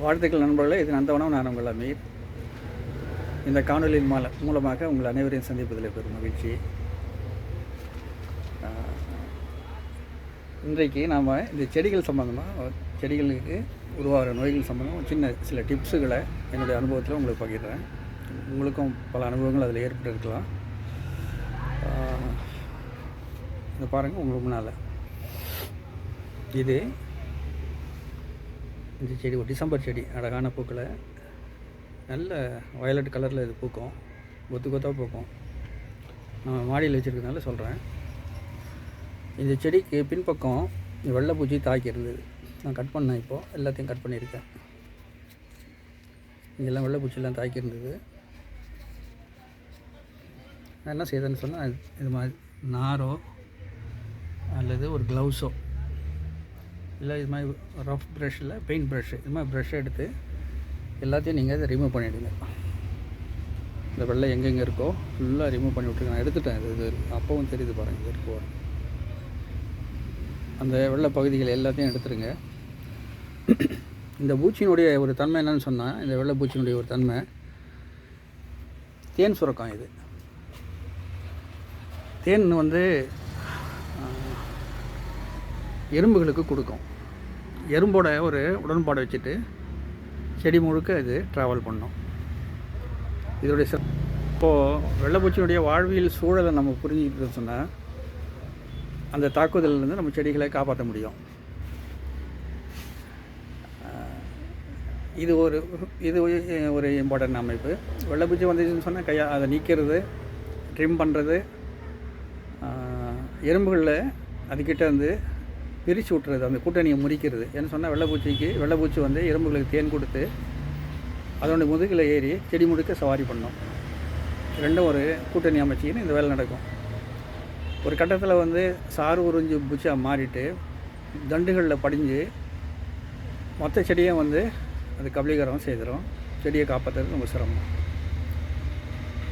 வாழ்த்துக்கள் நண்பர்களே. இது நந்தவனம். நான் உங்கள் அமீர். இந்த காணொலியின் மூலமாக உங்கள் அனைவரையும் சந்திப்பதில் பெரும் மகிழ்ச்சி. இன்றைக்கு நாம் இந்த செடிகள் சம்மந்தமாக, செடிகளுக்கு உருவாகிற நோய்கள் சம்மந்தமாக சில டிப்ஸுகளை என்னுடைய அனுபவத்தில் உங்களுக்கு பகிர்றேன். உங்களுக்கும் பல அனுபவங்கள் அதில் ஏற்பட்டு இருக்கலாம். இதை பாருங்கள், உங்களுக்கு முன்னால் இது இந்த செடி ஒரு டிசம்பர் செடி. அழகான பூக்களை, நல்ல வயலட் கலரில் இது பூக்கும், கொத்து கொத்தாக பூக்கும். நான் மாடியில் வச்சுருக்கிறதுனால சொல்கிறேன். இந்த செடிக்கு பின்பக்கம் வெள்ளைப்பூச்சி தாக்கி இருந்தது. நான் கட் பண்ணேன், இப்போது எல்லாத்தையும் கட் பண்ணியிருக்கேன். இங்கெல்லாம் வெள்ளைப்பூச்சிலாம் தாக்கி இருந்தது. நான் என்ன செய்தேன்னு சொன்னால், இது மாதிரி நாரோ அல்லது ஒரு க்ளவுஸோ இல்லை இது மாதிரி ரஃப் ப்ரஷ்ஷில், பெயிண்ட் ப்ரஷ்ஷு, இது மாதிரி ப்ரஷ்ஷை எடுத்து எல்லாத்தையும் நீங்கள் இதை ரிமூவ் பண்ணிவிடுங்க. இந்த வெள்ளை எங்கெங்கே இருக்கோ ஃபுல்லாக ரிமூவ் பண்ணி விட்டுருங்க. நான் எடுத்துட்டேன். இது அப்பவும் தெரியுது பாருங்கள், இது இருக்கு. அந்த வெள்ளை பகுதிகள் எல்லாத்தையும் எடுத்துருங்க. இந்த பூச்சியினுடைய ஒரு தன்மை என்னன்னு சொன்னால், இந்த வெள்ளை பூச்சியினுடைய ஒரு தன்மை தேன் சுரக்கம். இது தேன் எறும்புகளுக்கு கொடுக்கும். எறும்போட ஒரு உடன்பாடை வச்சுட்டு செடி முழுக்க இது ட்ராவல் பண்ணும். இதோடைய இப்போது வெள்ளைப்பூச்சியினுடைய வாழ்வியல் சூழலை நம்ம புரிஞ்சுக்கிட்டு சொன்னால், அந்த தாக்குதலிருந்து நம்ம செடிகளை காப்பாற்ற முடியும். இது ஒரு இம்பார்ட்டன்ட் அமைப்பு. வெள்ளைப்பூச்சி வந்துச்சுன்னு சொன்னால் அதை நீக்கிறது, ட்ரிம் பண்ணுறது, எறும்புகளில் அதுக்கிட்ட பிரித்து விட்டுறது, அந்த கூட்டணியை முறிக்கிறது. ஏன்னு சொன்னால், வெள்ளைப்பூச்சி எறும்புகளுக்கு தேன் கொடுத்து அதனுடைய முதுகில் ஏறி செடி முழுக்க சவாரி பண்ணும். ரெண்டும் ஒரு கூட்டணி அமைச்சின்னு இந்த வேலை நடக்கும். ஒரு கட்டத்தில் சாறு உறிஞ்சு பூச்சியாக மாறிட்டு தண்டுகளில் படிஞ்சு மொத்த செடியை அது கபலீகரம் செய்திடும். செடியை காப்பாற்றுறது ரொம்ப சிரமம்.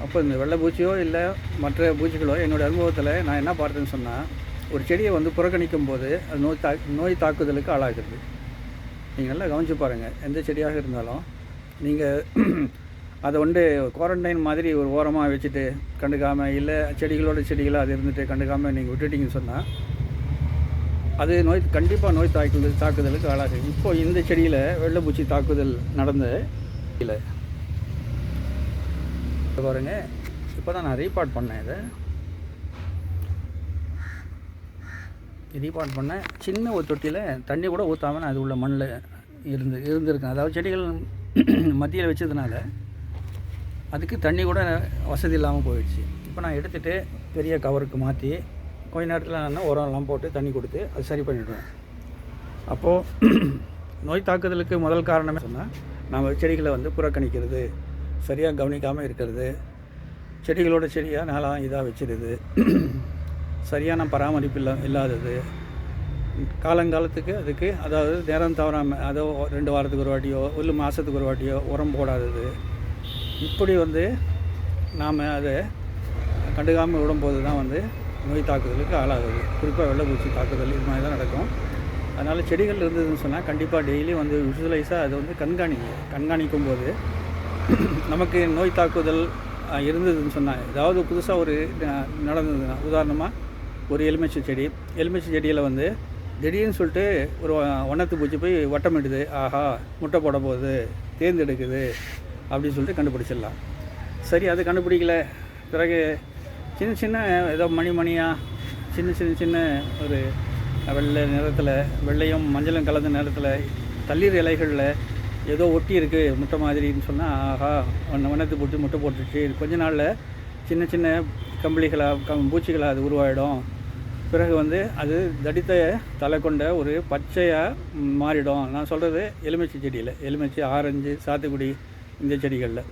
அப்போ இந்த வெள்ளைப்பூச்சியோ இல்லை மற்ற பூச்சிகளோ, என்னோடய அனுபவத்தில் நான் என்ன பார்த்தேன்னு சொன்னால், ஒரு செடியை புறக்கணிக்கும் போது அது நோய் தாக்குதலுக்கு ஆளாகிறது. நீங்கள் நல்லா கவனித்து பாருங்கள். எந்த செடியாக இருந்தாலும் நீங்கள் அதை குவாரண்டைன் மாதிரி ஒரு ஓரமாக வச்சுட்டு கண்டுக்காமல், இல்லை செடிகளாக அது இருந்துட்டு கண்டுக்காமல் நீங்கள் விட்டுட்டிங்கன்னு சொன்னால், அது கண்டிப்பாக நோய் தாக்குதலுக்கு ஆளாகுது. இப்போது இந்த செடியில் வெள்ளைப்பூச்சி தாக்குதல் நடந்த இல்லை பாருங்கள். இப்போ தான் நான் ரீபார்ட் பண்ணேன். ரீபார்ட் பண்ணேன். சின்ன ஒரு தொட்டியில் தண்ணி கூட ஊற்றாமல் நான் அது உள்ள மண்ணில் இருந்திருக்கேன். அதாவது செடிகள் மத்தியில் வச்சதுனால அதுக்கு தண்ணி கூட வசதி இல்லாமல் போயிடுச்சு. இப்போ நான் எடுத்துகிட்டு பெரிய கவருக்கு மாற்றி கொஞ்ச நேரத்தில் நான் உரம்லாம் போட்டு தண்ணி கொடுத்து அது சரி பண்ணிவிடுவேன். அப்போது நோய் தாக்குதலுக்கு முதல் காரணமே சொன்னால், நம்ம செடிகளை புறக்கணிக்கிறது, சரியாக கவனிக்காமல் இருக்கிறது, செடியாக நாளாக இதாக வச்சிருது, சரியான பராமரிப்பு இல்லாதது, காலங்காலத்துக்கு அதுக்கு அதாவது நேரம் தவறாமல், அதோ 2 வாரத்துக்கு ஒரு வாட்டியோ இல்லை மாதத்துக்கு ஒரு வாட்டியோ உரம் போடாதது, இப்படி நாம் அதை கண்டுக்காமல் விடும்போது தான் நோய் தாக்குதலுக்கு ஆளாகுது. குறிப்பாக வெள்ளைப்பூச்சி தாக்குதல் இது மாதிரி தான் நடக்கும். அதனால் செடிகள் இருந்ததுன்னு சொன்னால் கண்டிப்பாக டெய்லி விஷுவலைஸாக அதை கண்காணிக்கும் போது நமக்கு நோய் தாக்குதல் இருந்ததுன்னு சொன்னால், ஏதாவது புதுசாக ஒரு நடந்ததுன்னா, உதாரணமாக ஒரு எலுமிச்சை செடியில் திடீர்னு சொல்லிட்டு ஒரு வண்ணத்து பூச்சி போய் வட்டமிடுது, ஆஹா முட்டை போட போகுது, தேர்ந்தெடுக்குது அப்படின்னு சொல்லிட்டு கண்டுபிடிச்சிடலாம். சரி, அது கண்டுபிடிக்கல. பிறகு சின்ன ஏதோ மணியாக சின்ன ஒரு வெள்ளை நிறத்தில், வெள்ளையும் மஞ்சளும் கலந்த நேரத்தில் தண்ணீர் இலைகளில் ஏதோ ஒட்டி இருக்குது முட்டை மாதிரின்னு சொன்னால், ஆஹா வண்ணத்து பூச்சி முட்டை போட்டுருச்சு. கொஞ்ச நாளில் சின்ன கம்பளிகளாக பூச்சிகளாக அது உருவாயிடும். பிறகு அது தடித்த தலை கொண்ட ஒரு பச்சையாக மாறிடும். நான் சொல்கிறது எலுமிச்சை செடியில், எலுமிச்சை, ஆரஞ்சு, சாத்துக்குடி இந்த செடிகளில்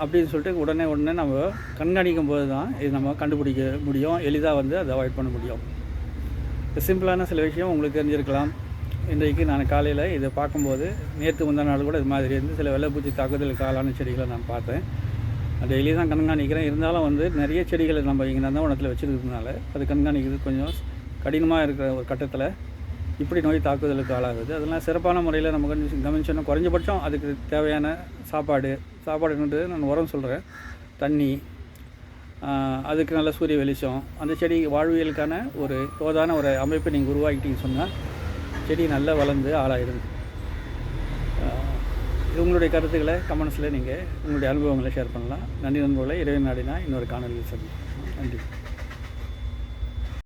அப்படின்னு சொல்லிட்டு உடனே நம்ம கண்காணிக்கும் போது தான் இது நம்ம கண்டுபிடிக்க முடியும். எளிதாக அதை அவாய்ட் பண்ண முடியும். சிம்பிளான சில விஷயம் உங்களுக்கு தெரிஞ்சிருக்கலாம். இன்றைக்கு நான் காலையில் இதை பார்க்கும்போது, நேற்று முந்தா நாள் கூட இது மாதிரி சில வெள்ளைப்பூச்சி தாக்குதலுக்கு ஆளான செடிகளை நான் பார்த்தேன். டெய்லி தான் கண்காணிக்கிறேன். இருந்தாலும் நிறைய செடிகளை நம்ம இங்கே நந்தவனத்தில் வச்சுருக்கிறதுனால அது கண்காணிக்கிறது கொஞ்சம் கடினமாக இருக்கிற ஒரு கட்டத்தில் இப்படி நோய் தாக்குதலுக்கு ஆளாகுது. அதெல்லாம் சிறப்பான முறையில் நம்ம கவனிச்சோன்னா குறைஞ்சபட்சம் அதுக்கு தேவையான சாப்பாடுன்றது நான் உரம் சொல்கிறேன், தண்ணி, அதுக்கு நல்ல சூரிய வெளிச்சம், அந்த செடி வாழ்வியலுக்கான ஒரு தோதான ஒரு அமைப்பை நீங்கள் உருவாக்கிட்டீங்கன்னு சொன்னால் செடி நல்லா வளர்ந்து ஆளாயிடுது. உங்களுடைய கருத்துக்களை கமெண்ட்ஸில் நீங்கள் உங்களுடைய அனுபவங்களை ஷேர் பண்ணலாம். நன்றி நண்பர்களே. இறைவன் நாடினா இன்னொரு காணொலியில் சந்திப்போம். நன்றி.